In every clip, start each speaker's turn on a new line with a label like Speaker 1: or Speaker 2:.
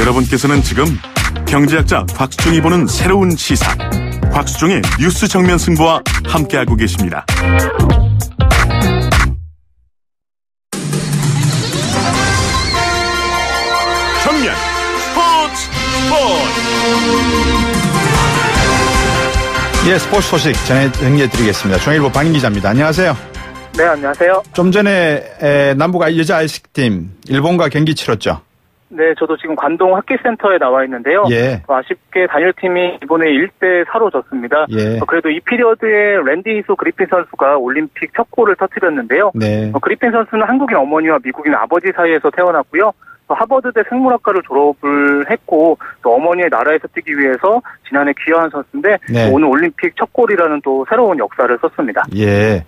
Speaker 1: 여러분께서는 지금 경제학자 곽수중이 보는 새로운 시사, 곽수중의 뉴스 정면 승부와 함께하고 계십니다. 정면 스포츠.
Speaker 2: 예, 스포츠 소식 정리해드리겠습니다. 중앙일보 박인 기자입니다. 안녕하세요.
Speaker 3: 네, 안녕하세요.
Speaker 2: 좀 전에 남북 여자 아이스팀 일본과 경기 치렀죠?
Speaker 3: 네, 저도 지금 관동 하키센터에 나와 있는데요.
Speaker 2: 예.
Speaker 3: 아쉽게 단일팀이 이번에 1대4로 졌습니다.
Speaker 2: 예.
Speaker 3: 그래도 이 피리어드에 랜디 히소 그리핀 선수가 올림픽 첫 골을 터뜨렸는데요.
Speaker 2: 네.
Speaker 3: 그리핀 선수는 한국인 어머니와 미국인 아버지 사이에서 태어났고요. 또 하버드대 생물학과를 졸업을 했고 또 어머니의 나라에서 뛰기 위해서 지난해 귀화한 선수인데
Speaker 2: 네.
Speaker 3: 오늘 올림픽 첫 골이라는 또 새로운 역사를 썼습니다.
Speaker 2: 예.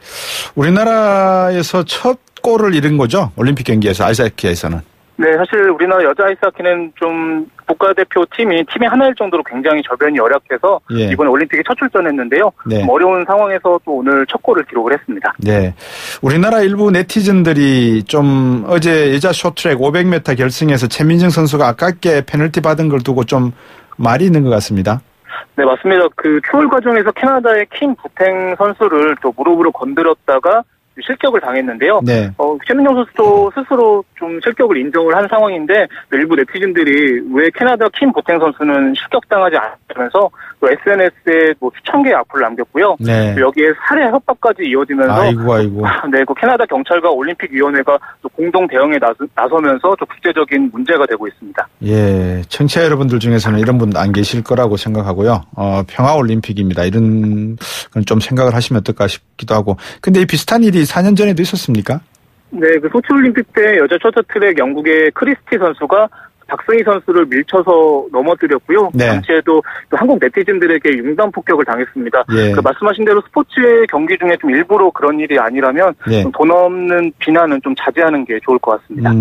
Speaker 2: 우리나라에서 첫 골을 잃은 거죠? 올림픽 경기에서, 아이스하키에서는.
Speaker 3: 네, 사실 우리나라 여자 아이스하키는 좀 국가대표 팀이 하나일 정도로 굉장히 저변이 열악해서
Speaker 2: 예.
Speaker 3: 이번에 올림픽에 첫 출전했는데요.
Speaker 2: 네.
Speaker 3: 좀 어려운 상황에서 또 오늘 첫 골을 기록을 했습니다.
Speaker 2: 네. 우리나라 일부 네티즌들이 좀 어제 여자 쇼트트랙 500m 결승에서 최민정 선수가 아깝게 페널티 받은 걸 두고 좀 말이 있는 것 같습니다.
Speaker 3: 네, 맞습니다. 그 추월 과정에서 캐나다의 킴 부탱 선수를 또 무릎으로 건드렸다가 실격을 당했는데요.
Speaker 2: 네.
Speaker 3: 최민정 선수도 스스로 좀 실격을 인정을 한 상황인데 일부 네티즌들이 왜 캐나다 킴 보탱 선수는 실격당하지 않으면서 또 SNS에 뭐 수천 개의 악플을 남겼고요.
Speaker 2: 네.
Speaker 3: 또 여기에 살해 협박까지 이어지면서
Speaker 2: 아이고.
Speaker 3: 네, 그 캐나다 경찰과 올림픽위원회가 또 공동 대응에 나서면서 좀 국제적인 문제가 되고 있습니다.
Speaker 2: 예, 청취자 여러분들 중에서는 이런 분 안 계실 거라고 생각하고요. 평화올림픽입니다. 이런 건 좀 생각을 하시면 어떨까 싶기도 하고. 근데 이 비슷한 일이 4년 전에도 있었습니까?
Speaker 3: 네, 그 소치올림픽 때 여자 쇼트트랙 영국의 크리스티 선수가 박승희 선수를 밀쳐서 넘어뜨렸고요.
Speaker 2: 네.
Speaker 3: 당시에도 또 한국 네티즌들에게 융단 폭격을 당했습니다.
Speaker 2: 예.
Speaker 3: 그 말씀하신 대로 스포츠의 경기 중에 좀 일부러 그런 일이 아니라면
Speaker 2: 예.
Speaker 3: 좀 돈 없는 비난은 좀 자제하는 게 좋을 것 같습니다.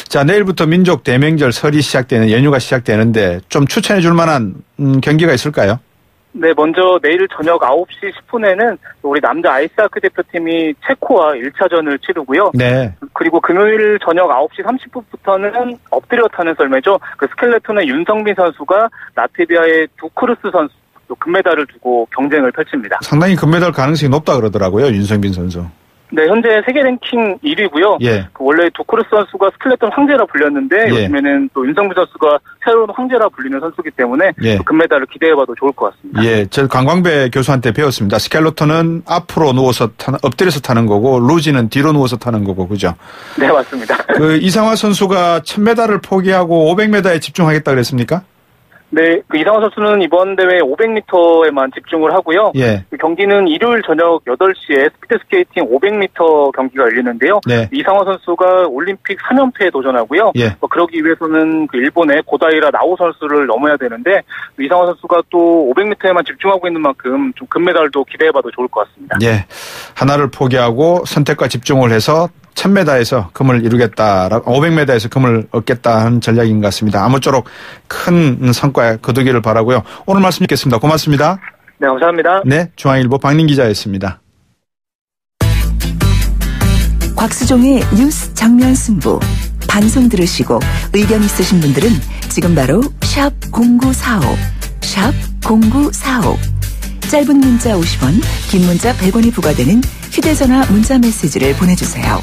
Speaker 2: 자, 내일부터 민족 대명절 설이 시작되는 연휴가 시작되는데 좀 추천해 줄 만한 경기가 있을까요?
Speaker 3: 네, 먼저 내일 저녁 9시 10분에는 우리 남자 아이스하키 대표팀이 체코와 1차전을 치르고요.
Speaker 2: 네.
Speaker 3: 그리고 금요일 저녁 9시 30분부터는 엎드려 타는 썰매죠. 그 스켈레톤의 윤성빈 선수가 라트비아의 두크루스 선수 또 금메달을 두고 경쟁을 펼칩니다.
Speaker 2: 상당히 금메달 가능성이 높다 그러더라고요, 윤성빈 선수.
Speaker 3: 네, 현재 세계 랭킹 1위고요.
Speaker 2: 예.
Speaker 3: 원래 두크루스 선수가 스켈레톤 황제라 불렸는데
Speaker 2: 예.
Speaker 3: 요즘에는 또 윤성빈 선수가 새로운 황제라 불리는 선수이기 때문에
Speaker 2: 예.
Speaker 3: 금메달을 기대해봐도 좋을 것 같습니다.
Speaker 2: 예, 저 강광배 교수한테 배웠습니다. 스켈레톤은 앞으로 누워서 엎드려서 타는 거고 루지는 뒤로 누워서 타는 거고, 그죠?
Speaker 3: 네, 맞습니다.
Speaker 2: 그 이상화 선수가 1000m를 포기하고 500m에 집중하겠다 그랬습니까?
Speaker 3: 네, 그 이상화 선수는 이번 대회 500m에만 집중을 하고요.
Speaker 2: 예.
Speaker 3: 그 경기는 일요일 저녁 8시에 스피드스케이팅 500m 경기가 열리는데요.
Speaker 2: 네.
Speaker 3: 이상화 선수가 올림픽 3연패에 도전하고요.
Speaker 2: 예.
Speaker 3: 그러기 위해서는 그 일본의 고다이라 나오 선수를 넘어야 되는데 이상화 선수가 또 500m에만 집중하고 있는 만큼 좀 금메달도 기대해봐도 좋을 것 같습니다.
Speaker 2: 예. 하나를 포기하고 선택과 집중을 해서 1000m에서 금을 이루겠다, 500m에서 금을 얻겠다 하는 전략인 것 같습니다. 아무쪼록 큰 성과에 거두기를 바라고요. 오늘 말씀 듣겠습니다. 고맙습니다.
Speaker 3: 네, 감사합니다.
Speaker 2: 네, 중앙일보 박민 기자였습니다.
Speaker 4: 곽수종의 뉴스 정면 승부. 방송 들으시고 의견 있으신 분들은 지금 바로 샵 0945, 샵 0945. 짧은 문자 50원, 긴 문자 100원이 부과되는 휴대전화 문자 메시지를 보내주세요.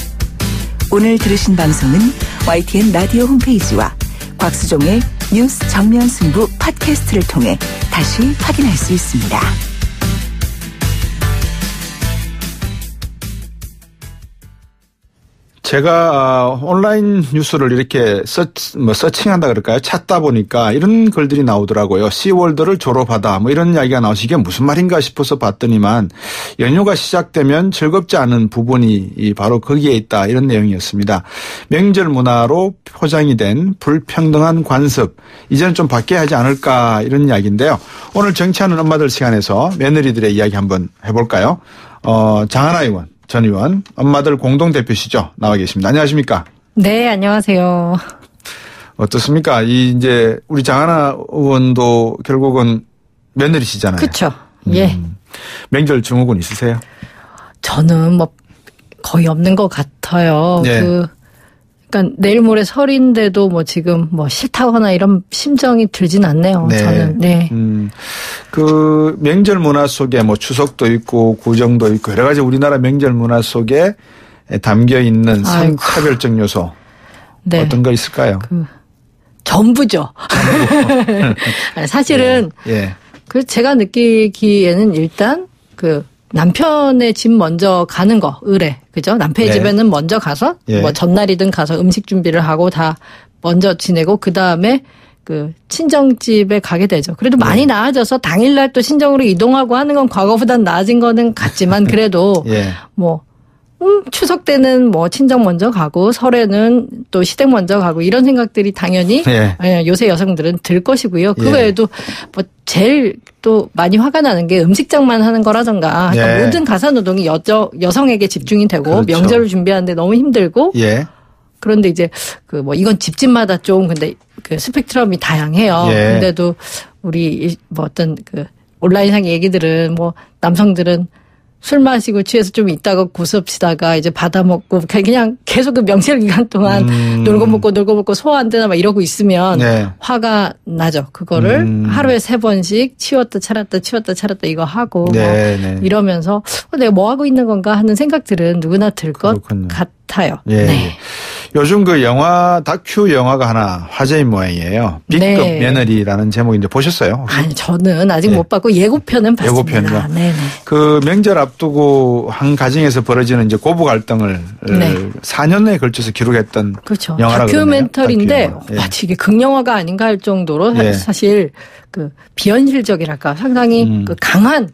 Speaker 4: 오늘 들으신 방송은 YTN 라디오 홈페이지와 곽수종의 뉴스 정면 승부 팟캐스트를 통해 다시 확인할 수 있습니다.
Speaker 2: 제가 온라인 뉴스를 이렇게 서칭한다 그럴까요? 찾다 보니까 이런 글들이 나오더라고요. 시월드를 졸업하다 뭐 이런 이야기가 나오시 이게 무슨 말인가 싶어서 봤더니만 연휴가 시작되면 즐겁지 않은 부분이 바로 거기에 있다 이런 내용이었습니다. 명절 문화로 포장이 된 불평등한 관습 이제는 좀 바뀌어야 하지 않을까 이런 이야기인데요. 오늘 정치하는 엄마들 시간에서 며느리들의 이야기 한번 해볼까요? 장하나 의원. 전 의원, 엄마들 공동대표시죠? 나와 계십니다. 안녕하십니까?
Speaker 5: 네, 안녕하세요.
Speaker 2: 어떻습니까? 이제 우리 장하나 의원도 결국은 며느리시잖아요.
Speaker 5: 그렇죠. 예.
Speaker 2: 명절 증후군 있으세요?
Speaker 5: 저는 뭐 거의 없는 것 같아요.
Speaker 2: 네.
Speaker 5: 그러니까 내일 모레 설인데도 뭐 지금 뭐 싫다거나 이런 심정이 들진 않네요.
Speaker 2: 네.
Speaker 5: 저는. 네.
Speaker 2: 그 명절 문화 속에 뭐 추석도 있고 구정도 있고 여러 가지 우리나라 명절 문화 속에 담겨 있는 성차별적 요소
Speaker 5: 네.
Speaker 2: 어떤 거 있을까요?
Speaker 5: 전부죠. 사실은
Speaker 2: 예.
Speaker 5: 그 제가 느끼기에는 일단 그 남편의 집 먼저 가는 거 의뢰 그죠? 남편의
Speaker 2: 네.
Speaker 5: 집에는 먼저 가서
Speaker 2: 예.
Speaker 5: 뭐 전날이든 가서 음식 준비를 하고 다 먼저 지내고 그 다음에 그 친정집에 가게 되죠. 그래도 많이 나아져서 당일날 또 친정으로 이동하고 하는 건 과거보단 나아진 거는 같지만 그래도
Speaker 2: 예.
Speaker 5: 뭐 추석 때는 뭐 친정 먼저 가고 설에는 또 시댁 먼저 가고 이런 생각들이 당연히
Speaker 2: 예.
Speaker 5: 요새 여성들은 들 것이고요. 그
Speaker 2: 예.
Speaker 5: 외에도 뭐 제일 또 많이 화가 나는 게 음식장만 하는 거라던가 그러니까
Speaker 2: 예.
Speaker 5: 모든 가사노동이 여성에게 집중이 되고
Speaker 2: 그렇죠.
Speaker 5: 명절을 준비하는데 너무 힘들고
Speaker 2: 예.
Speaker 5: 그런데 이제 그 뭐 이건 집집마다 좀 근데 그 스펙트럼이 다양해요.
Speaker 2: 예.
Speaker 5: 근데도 우리 뭐 어떤 그 온라인상 얘기들은 뭐 남성들은 술 마시고 취해서 좀 있다가 고습시다가 이제 받아먹고 그냥 계속 그 명절 기간 동안 놀고 먹고 소화 안 되나 막 이러고 있으면
Speaker 2: 네.
Speaker 5: 화가 나죠. 그거를 하루에 3번씩 치웠다 차렸다 이거 하고
Speaker 2: 네,
Speaker 5: 뭐
Speaker 2: 네.
Speaker 5: 이러면서 내가 뭐 하고 있는 건가 하는 생각들은 누구나 들 것
Speaker 2: 그렇군요.
Speaker 5: 같아요.
Speaker 2: 예.
Speaker 5: 네.
Speaker 2: 요즘 그 다큐 영화가 하나 화제인 모양이에요. B급
Speaker 5: 네.
Speaker 2: 며느리라는 제목인데 보셨어요? 혹시?
Speaker 5: 아니 저는 아직
Speaker 2: 네.
Speaker 5: 못 봤고 예고편은 봤습니다.
Speaker 2: 예고편이요?
Speaker 5: 네네.
Speaker 2: 그 명절 앞두고 한 가정에서 벌어지는 이제 고부 갈등을
Speaker 5: 네.
Speaker 2: 4년에 걸쳐서 기록했던
Speaker 5: 그렇죠.
Speaker 2: 영화라고
Speaker 5: 다큐멘터리인데
Speaker 2: 그러네요. 다큐 영화.
Speaker 5: 마치 이게 극영화가 아닌가 할 정도로
Speaker 2: 예.
Speaker 5: 사실 그 비현실적이랄까 상당히 그 강한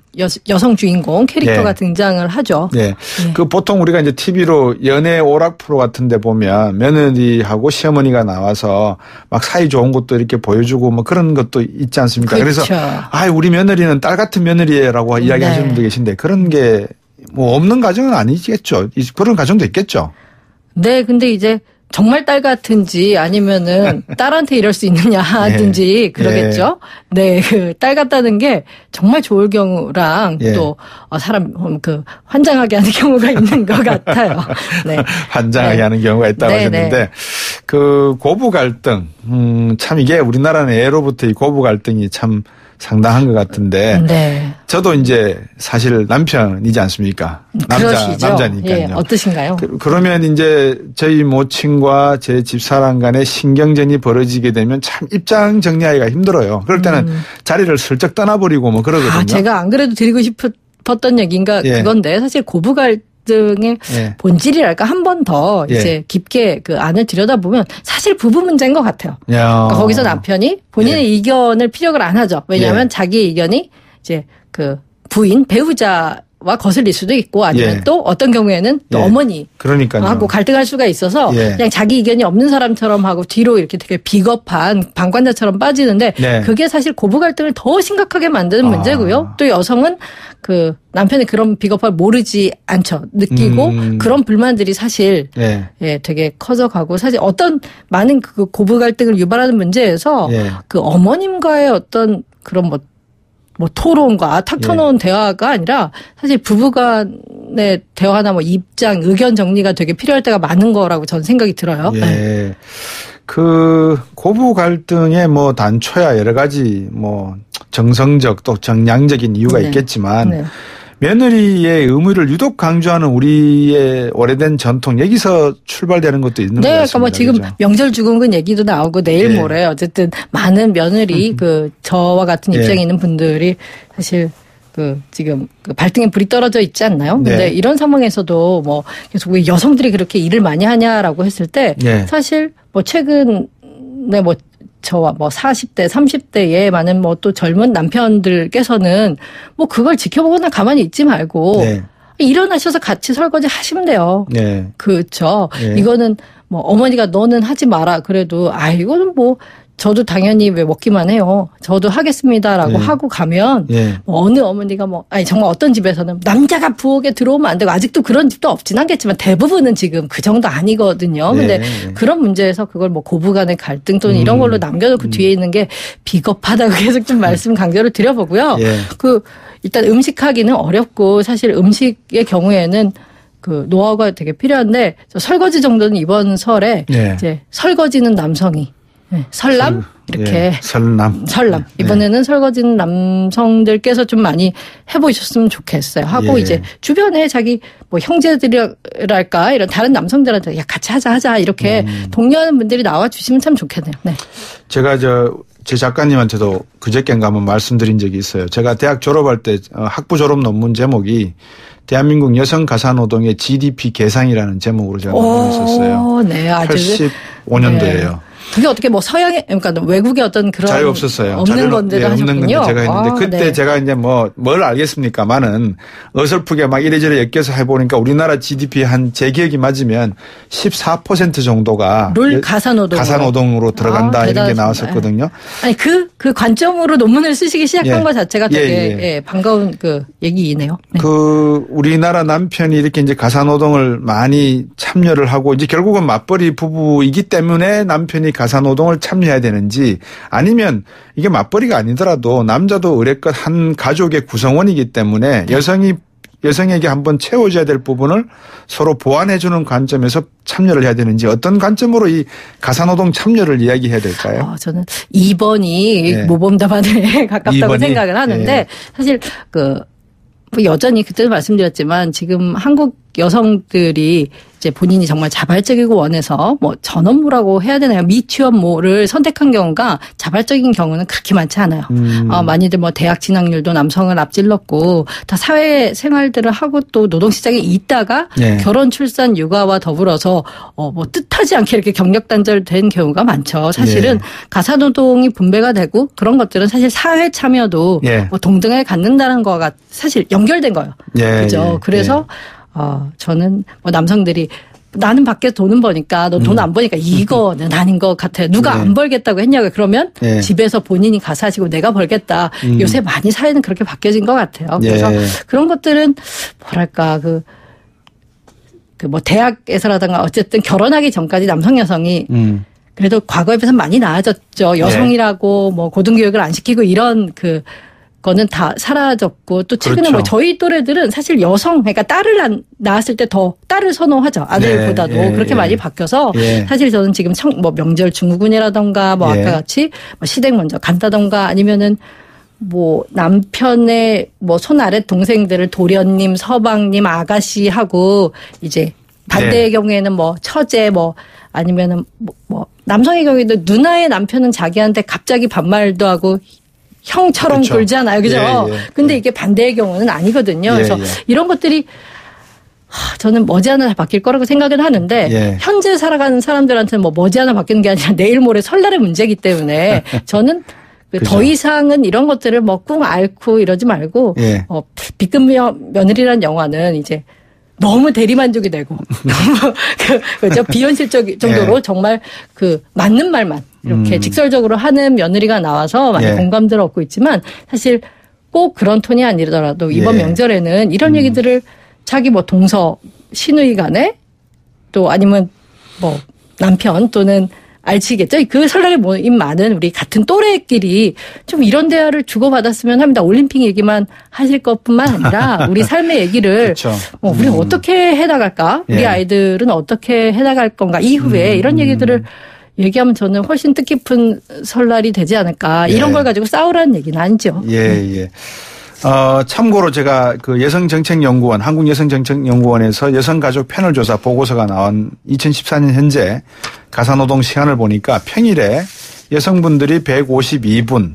Speaker 5: 여성 주인공 캐릭터가
Speaker 2: 예.
Speaker 5: 등장을 하죠.
Speaker 2: 네. 그 보통 우리가 이제 TV로 연애 오락 프로 같은 데 보면 며느리하고 시어머니가 나와서 막 사이 좋은 것도 이렇게 보여주고 뭐 그런 것도 있지 않습니까?
Speaker 5: 그렇죠.
Speaker 2: 그래서 우리 며느리는 딸 같은 며느리라고 이야기하시는 분도 계신데 그런 게 뭐 없는 가정은 아니겠죠. 그런 가정도 있겠죠.
Speaker 5: 네, 근데 이제 정말 딸 같은지 아니면은 딸한테 이럴 수 있느냐 하든지
Speaker 2: 예.
Speaker 5: 그러겠죠. 네, 그 딸 같다는 게 정말 좋을 경우랑
Speaker 2: 예.
Speaker 5: 또 사람 그 환장하게 하는 경우가 있는 것 같아요. 네.
Speaker 2: 환장하게
Speaker 5: 네.
Speaker 2: 하는 경우가 있다고
Speaker 5: 네,
Speaker 2: 하셨는데
Speaker 5: 네.
Speaker 2: 그 고부 갈등 참 이게 우리나라는 예로부터 이 고부 갈등이 참 상당한 것 같은데
Speaker 5: 네.
Speaker 2: 저도 이제 사실 남편이지 않습니까?
Speaker 5: 그러시죠.
Speaker 2: 남자니까요.
Speaker 5: 예, 어떠신가요?
Speaker 2: 그러면 이제 저희 모친과 제 집사람 간의 신경전이 벌어지게 되면 참 입장 정리하기가 힘들어요. 그럴 때는 자리를 슬쩍 떠나버리고 뭐 그러거든요.
Speaker 5: 제가 안 그래도 드리고 싶었던 얘기인가
Speaker 2: 예.
Speaker 5: 그건데 사실 고부 갈등의
Speaker 2: 예.
Speaker 5: 본질이랄까 한 번 더
Speaker 2: 예.
Speaker 5: 이제 깊게 그 안을 들여다보면 사실 부부 문제인 것 같아요.
Speaker 2: 야.
Speaker 5: 그러니까 거기서 남편이 본인의
Speaker 2: 예.
Speaker 5: 의견을 피력을 안 하죠. 왜냐하면
Speaker 2: 예.
Speaker 5: 자기 의견이 이제 그 부인 배우자와 거슬릴 수도 있고 아니면
Speaker 2: 예.
Speaker 5: 또 어떤 경우에는 또
Speaker 2: 예.
Speaker 5: 어머니
Speaker 2: 그러니까요.
Speaker 5: 하고 갈등할 수가 있어서
Speaker 2: 예.
Speaker 5: 그냥 자기 의견이 없는 사람처럼 하고 뒤로 이렇게 되게 비겁한 방관자처럼 빠지는데
Speaker 2: 네.
Speaker 5: 그게 사실 고부 갈등을 더 심각하게 만드는 문제고요. 또 여성은 그 남편의 그런 비겁함을 모르지 않죠. 느끼고 그런 불만들이 사실
Speaker 2: 예.
Speaker 5: 예, 되게 커져가고 사실 어떤 많은 그 고부 갈등을 유발하는 문제에서
Speaker 2: 예.
Speaker 5: 그 어머님과의 어떤 그런 뭐 토론과 탁 터놓은 대화가 아니라 사실 부부간의 대화나 뭐 입장, 의견 정리가 되게 필요할 때가 많은 거라고 저는 생각이 들어요.
Speaker 2: 예.
Speaker 5: 네.
Speaker 2: 그 고부 갈등의 뭐 단초야 여러 가지 뭐 정성적 또 정량적인 이유가
Speaker 5: 네.
Speaker 2: 있겠지만
Speaker 5: 네.
Speaker 2: 며느리의 의무를 유독 강조하는 우리의 오래된 전통 여기서 출발되는 것도 있는 것
Speaker 5: 네,
Speaker 2: 같습니다.
Speaker 5: 그러니까 뭐 지금
Speaker 2: 그죠?
Speaker 5: 명절 주근근 얘기도 나오고 내일
Speaker 2: 예.
Speaker 5: 모레 어쨌든 많은 며느리 그 저와 같은
Speaker 2: 예.
Speaker 5: 입장에 있는 분들이 사실 그 지금 그 발등에 불이 떨어져 있지 않나요? 근데
Speaker 2: 네.
Speaker 5: 이런 상황에서도 뭐 계속 왜 여성들이 그렇게 일을 많이 하냐라고 했을 때
Speaker 2: 예.
Speaker 5: 사실 뭐 최근에 뭐 저와 뭐 40대, 30대의 많은 뭐 또 젊은 남편들께서는 뭐 그걸 지켜보거나 가만히 있지 말고
Speaker 2: 네.
Speaker 5: 일어나셔서 같이 설거지 하시면 돼요.
Speaker 2: 네.
Speaker 5: 그렇죠.
Speaker 2: 예.
Speaker 5: 이거는 뭐 어머니가 너는 하지 마라 그래도 이거는 뭐 저도 당연히 왜 먹기만 해요. 저도 하겠습니다라고
Speaker 2: 예.
Speaker 5: 하고 가면
Speaker 2: 예.
Speaker 5: 뭐 어느 어머니가 뭐 정말 어떤 집에서는 남자가 부엌에 들어오면 안 되고 아직도 그런 집도 없진 않겠지만 대부분은 지금 그 정도 아니거든요. 근데
Speaker 2: 예.
Speaker 5: 그런 문제에서 그걸 뭐 고부간의 갈등 또는 이런 걸로 남겨놓고 뒤에 있는 게 비겁하다고 계속 좀 말씀 강조를 드려보고요.
Speaker 2: 예.
Speaker 5: 그 일단 음식하기는 어렵고 사실 음식의 경우에는 그 노하우가 되게 필요한데 설거지 정도는 이번 설에
Speaker 2: 예.
Speaker 5: 이제 설거지는 남성이 설남 이렇게
Speaker 2: 예. 설남
Speaker 5: 이번에는 설거지는 남성들께서 좀 많이 해보셨으면 좋겠어요. 하고
Speaker 2: 예.
Speaker 5: 이제 주변에 자기 뭐 형제들이랄까 이런 다른 남성들한테 야 같이 하자 이렇게 독려하는 분들이 나와 주시면 참 좋겠네요. 네.
Speaker 2: 제가 제 작가님한테도 그저께인가 한번 말씀드린 적이 있어요. 제가 대학 졸업할 때 학부 졸업 논문 제목이 대한민국 여성 가사노동의 GDP 계상이라는 제목으로 제가 만들었었어요.
Speaker 5: 네, 아주
Speaker 2: 85년도예요.
Speaker 5: 네. 그게 어떻게 뭐 서양의 그러니까 외국의 어떤 그런
Speaker 2: 자유 없었어요.
Speaker 5: 없는 건데도
Speaker 2: 없는
Speaker 5: 하셨군요.
Speaker 2: 건데 제가 했는데 그때
Speaker 5: 네.
Speaker 2: 제가 이제 뭘 알겠습니까만은 어설프게 막 이래저래 엮여서 해보니까 우리나라 GDP 한 제 기억이 맞으면 14% 정도가
Speaker 5: 롤 가사노동으로
Speaker 2: 들어간다 이런 게
Speaker 5: 대단하십니다.
Speaker 2: 나왔었거든요.
Speaker 5: 아니 그 관점으로 논문을 쓰시기 시작한
Speaker 2: 예.
Speaker 5: 것 자체가 되게
Speaker 2: 예.
Speaker 5: 반가운 그 얘기이네요. 네.
Speaker 2: 그 우리나라 남편이 이렇게 이제 가사노동을 많이 참여를 하고 이제 결국은 맞벌이 부부이기 때문에 남편이 가사노동을 참여해야 되는지 아니면 이게 맞벌이가 아니더라도 남자도 의뢰껏 한 가족의 구성원이기 때문에 여성에게 한번 채워줘야 될 부분을 서로 보완해주는 관점에서 참여를 해야 되는지 어떤 관점으로 이 가사노동 참여를 이야기해야 될까요?
Speaker 5: 저는 2번이 모범답안에 가깝다고
Speaker 2: 2번이?
Speaker 5: 생각을 하는데 사실 여전히 그때도 말씀드렸지만 지금 한국 여성들이 이제 본인이 정말 자발적이고 원해서 뭐 전업무라고 해야 되나요? 미취업모를 선택한 경우가 자발적인 경우는 그렇게 많지 않아요. 많이들 뭐 대학 진학률도 남성을 앞질렀고 다 사회 생활들을 하고 또 노동시장에 있다가 결혼, 출산, 육아와 더불어서 뭐 뜻하지 않게 이렇게 경력 단절된 경우가 많죠. 사실은 가사노동이 분배가 되고 그런 것들은 사실 사회 참여도 뭐 동등하게 갖는다는 거가 사실 연결된 거예요. 그죠? 그래서 저는 뭐 남성들이 나는 밖에서 돈은 버니까 너 돈 안 버니까 이거는 아닌 것 같아요. 누가 안 벌겠다고 했냐고요. 그러면 집에서 본인이 가사하시고 내가 벌겠다. 요새 많이 사회는 그렇게 바뀌어진 것 같아요. 그래서 그런 것들은 뭐랄까 뭐 대학에서라든가 어쨌든 결혼하기 전까지 남성 여성이 그래도 과거에 비해서 많이 나아졌죠. 여성이라고 뭐 고등교육을 안 시키고 이런 거는 다 사라졌고 또 최근에
Speaker 2: 그렇죠.
Speaker 5: 뭐 저희 또래들은 사실 그러니까 딸을 낳았을 때 더 딸을 선호하죠. 아들보다도 그렇게 많이 바뀌어서 사실 저는 지금 뭐 명절 증후군이라던가 뭐 아까 같이 뭐 시댁 먼저 간다던가 아니면은 뭐 남편의 뭐 손 아래 동생들을 도련님, 서방님, 아가씨하고 이제 반대의 경우에는 뭐 처제 뭐 아니면은 뭐 남성의 경우에도 누나의 남편은 자기한테 갑자기 반말도 하고 형처럼
Speaker 2: 그렇죠.
Speaker 5: 굴잖아요. 그죠? 근데 이게 반대의 경우는 아니거든요. 그래서 이런 것들이 저는 머지않아 바뀔 거라고 생각은 하는데 현재 살아가는 사람들한테는 뭐 머지않아 바뀌는 게 아니라 내일 모레 설날의 문제이기 때문에 저는 더 이상은 이런 것들을 뭐 꿍 앓고 이러지 말고 B급 며느리라는 영화는 이제 너무 대리만족이 되고 너무 그죠 비현실적 정도로 정말 맞는 말만 이렇게 직설적으로 하는 며느리가 나와서 많이 공감들을 얻고 있지만 사실 꼭 그런 톤이 아니더라도 이번 명절에는 이런 얘기들을 자기 뭐 동서 시누이 간에 또 아니면 뭐 남편 또는 알치겠죠. 그 설날에 모임 많은 우리 같은 또래끼리 좀 이런 대화를 주고받았으면 합니다. 올림픽 얘기만 하실 것뿐만 아니라 우리 삶의 얘기를
Speaker 2: 그렇죠.
Speaker 5: 우리는 어떻게 해나갈까? 우리 아이들은 어떻게 해나갈 건가? 이후에 이런 얘기들을 얘기하면 저는 훨씬 뜻깊은 설날이 되지 않을까. 이런 걸 가지고 싸우라는 얘기는 아니죠.
Speaker 2: 참고로 제가 여성정책연구원, 한국여성정책연구원에서 여성가족 패널조사 보고서가 나온 2014년 현재 가사노동 시간을 보니까 평일에 여성분들이 152분,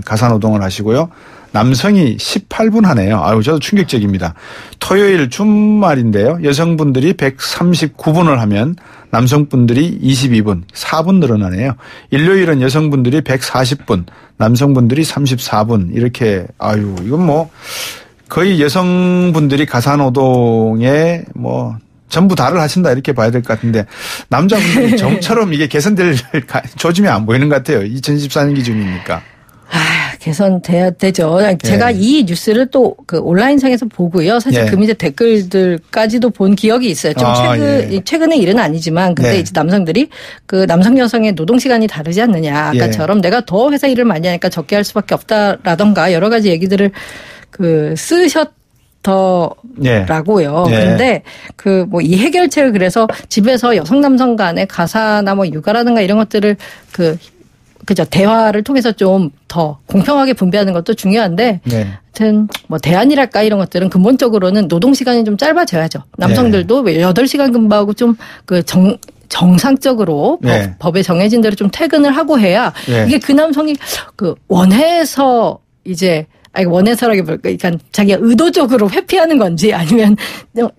Speaker 2: 가사노동을 하시고요. 남성이 18분 하네요. 저도 충격적입니다. 토요일 주말인데요. 여성분들이 139분을 하면 남성분들이 22분, 4분 늘어나네요. 일요일은 여성분들이 140분, 남성분들이 34분 이렇게 이건 뭐 거의 여성분들이 가사노동에 뭐 전부 다를 하신다 이렇게 봐야 될 것 같은데 남자분들이 좀처럼 이게 개선될 조짐이 안 보이는 것 같아요. 2014년 기준이니까.
Speaker 5: 개선돼야 되죠. 제가 이 뉴스를 또 온라인상에서 보고요. 사실 그 밑에 댓글들까지도 본 기억이 있어요. 좀 최근의 일은 아니지만 근데 이제 남성들이 남성 여성의 노동 시간이 다르지 않느냐. 아까처럼 내가 더 회사 일을 많이 하니까 적게 할 수밖에 없다라던가 여러 가지 얘기들을 쓰셨던 좋더라고요.
Speaker 2: 예.
Speaker 5: 그런데 그 뭐 이 해결책을 그래서 집에서 여성 남성 간의 가사나 뭐 육아라든가 이런 것들을 그죠 대화를 통해서 좀 더 공평하게 분배하는 것도 중요한데 하여튼 뭐 대안이랄까 이런 것들은 근본적으로는 노동 시간이 좀 짧아져야죠. 남성들도 8시간 근무하고 좀 그 정상적으로 법에 정해진 대로 좀 퇴근을 하고 해야 이게 그 남성이 그 원해서 이제 원해서라기보다 그러니까 자기가 의도적으로 회피하는 건지 아니면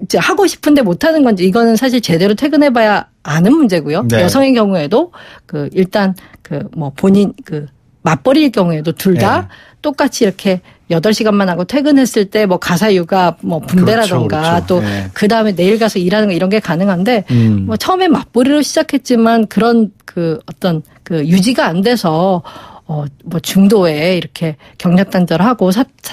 Speaker 5: 이제 하고 싶은데 못하는 건지 이거는 사실 제대로 퇴근해봐야 아는 문제고요. 여성의 경우에도 그 일단 그 뭐 본인 그 맞벌이일 경우에도 둘 다 똑같이 이렇게 8시간만 하고 퇴근했을 때 뭐 가사 육아 뭐 분배라든가 또 그 다음에 내일 가서 일하는 거 이런 게 가능한데 뭐 처음에 맞벌이로 시작했지만 그런 그 어떤 그 유지가 안 돼서 뭐 중도에 이렇게 경력 단절하고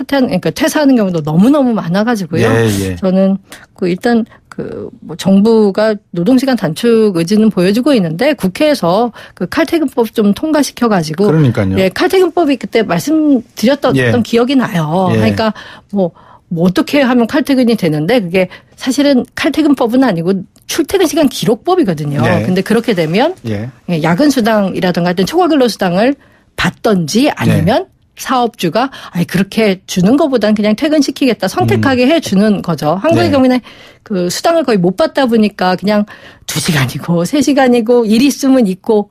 Speaker 5: 그러니까 퇴사하는 경우도 너무너무 많아가지고요. 저는 그 일단 그 뭐 정부가 노동시간 단축 의지는 보여주고 있는데 국회에서 그 칼퇴근법 좀 통과시켜가지고.
Speaker 2: 그러니까요.
Speaker 5: 예, 칼퇴근법이 그때 말씀드렸던 기억이 나요. 그러니까 뭐 어떻게 하면 칼퇴근이 되는데 그게 사실은 칼퇴근법은 아니고 출퇴근 시간 기록법이거든요. 근데 그렇게 되면 야근 수당이라든가 하여튼 초과근로 수당을 받던지 아니면 사업주가 그렇게 주는 것보다는 그냥 퇴근시키겠다 선택하게 해주는 거죠. 한국의 경우에는 그 수당을 거의 못 받다 보니까 그냥 2시간이고 3시간이고 일 있으면 있고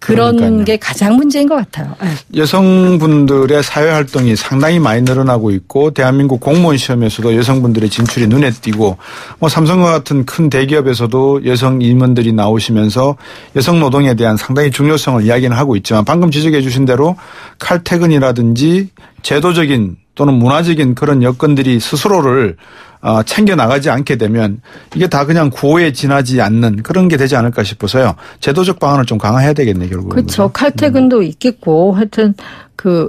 Speaker 5: 그런 게 가장 문제인 것 같아요.
Speaker 2: 여성분들의 사회활동이 상당히 많이 늘어나고 있고 대한민국 공무원 시험에서도 여성분들의 진출이 눈에 띄고 뭐 삼성과 같은 큰 대기업에서도 여성 임원들이 나오시면서 여성 노동에 대한 상당히 중요성을 이야기는 하고 있지만 방금 지적해 주신 대로 칼퇴근이라든지 제도적인 또는 문화적인 그런 여건들이 스스로를 챙겨나가지 않게 되면 이게 다 그냥 구호에 지나지 않는 그런 게 되지 않을까 싶어서요. 제도적 방안을 좀 강화해야 되겠네요. 결국은. 그렇죠.
Speaker 5: 칼퇴근도 있겠고 하여튼 그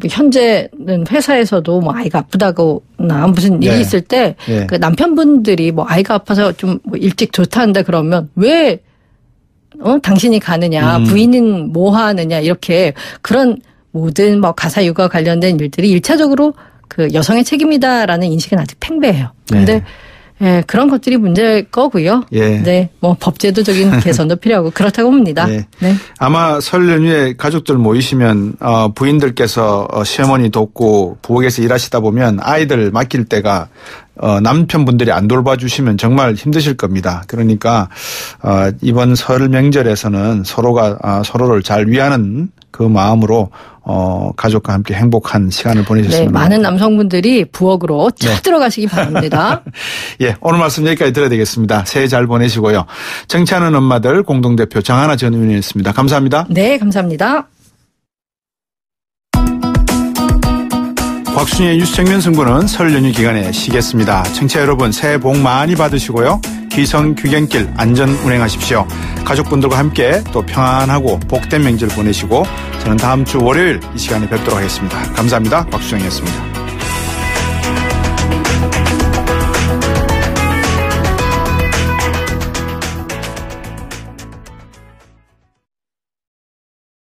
Speaker 5: 현재는 회사에서도 뭐 아이가 아프다거나 무슨 일이 있을 때 그 남편분들이 뭐 아이가 아파서 좀 뭐 일찍 좋다는데 그러면 왜 당신이 가느냐 부인은 뭐 하느냐 이렇게 그런 모든 뭐 가사 육아 관련된 일들이 1차적으로 그 여성의 책임이다라는 인식은 아직 팽배해요. 그런데 그런 것들이 문제일 거고요. 뭐 법제도적인 개선도 필요하고 그렇다고 봅니다.
Speaker 2: 아마 설 연휴에 가족들 모이시면 부인들께서 시어머니 돕고 부엌에서 일하시다 보면 아이들 맡길 때가 남편분들이 안 돌봐주시면 정말 힘드실 겁니다. 그러니까 이번 설 명절에서는 서로가 서로를 잘 위하는 그 마음으로 가족과 함께 행복한 시간을 보내셨습니다.
Speaker 5: 많은 남성분들이 부엌으로 쳐들어가시기 바랍니다.
Speaker 2: 오늘 말씀 여기까지 드려야 되겠습니다. 새해 잘 보내시고요. 정치하는 엄마들 공동대표 정하나 전 의원이었습니다. 감사합니다.
Speaker 5: 네, 감사합니다.
Speaker 2: 곽순희의 뉴스 정면 승부는 설 연휴 기간에 쉬겠습니다. 청취자 여러분 새해 복 많이 받으시고요. 귀성 귀경길 안전 운행하십시오. 가족분들과 함께 또 평안하고 복된 명절 보내시고 저는 다음 주 월요일 이 시간에 뵙도록 하겠습니다. 감사합니다. 곽수정이었습니다.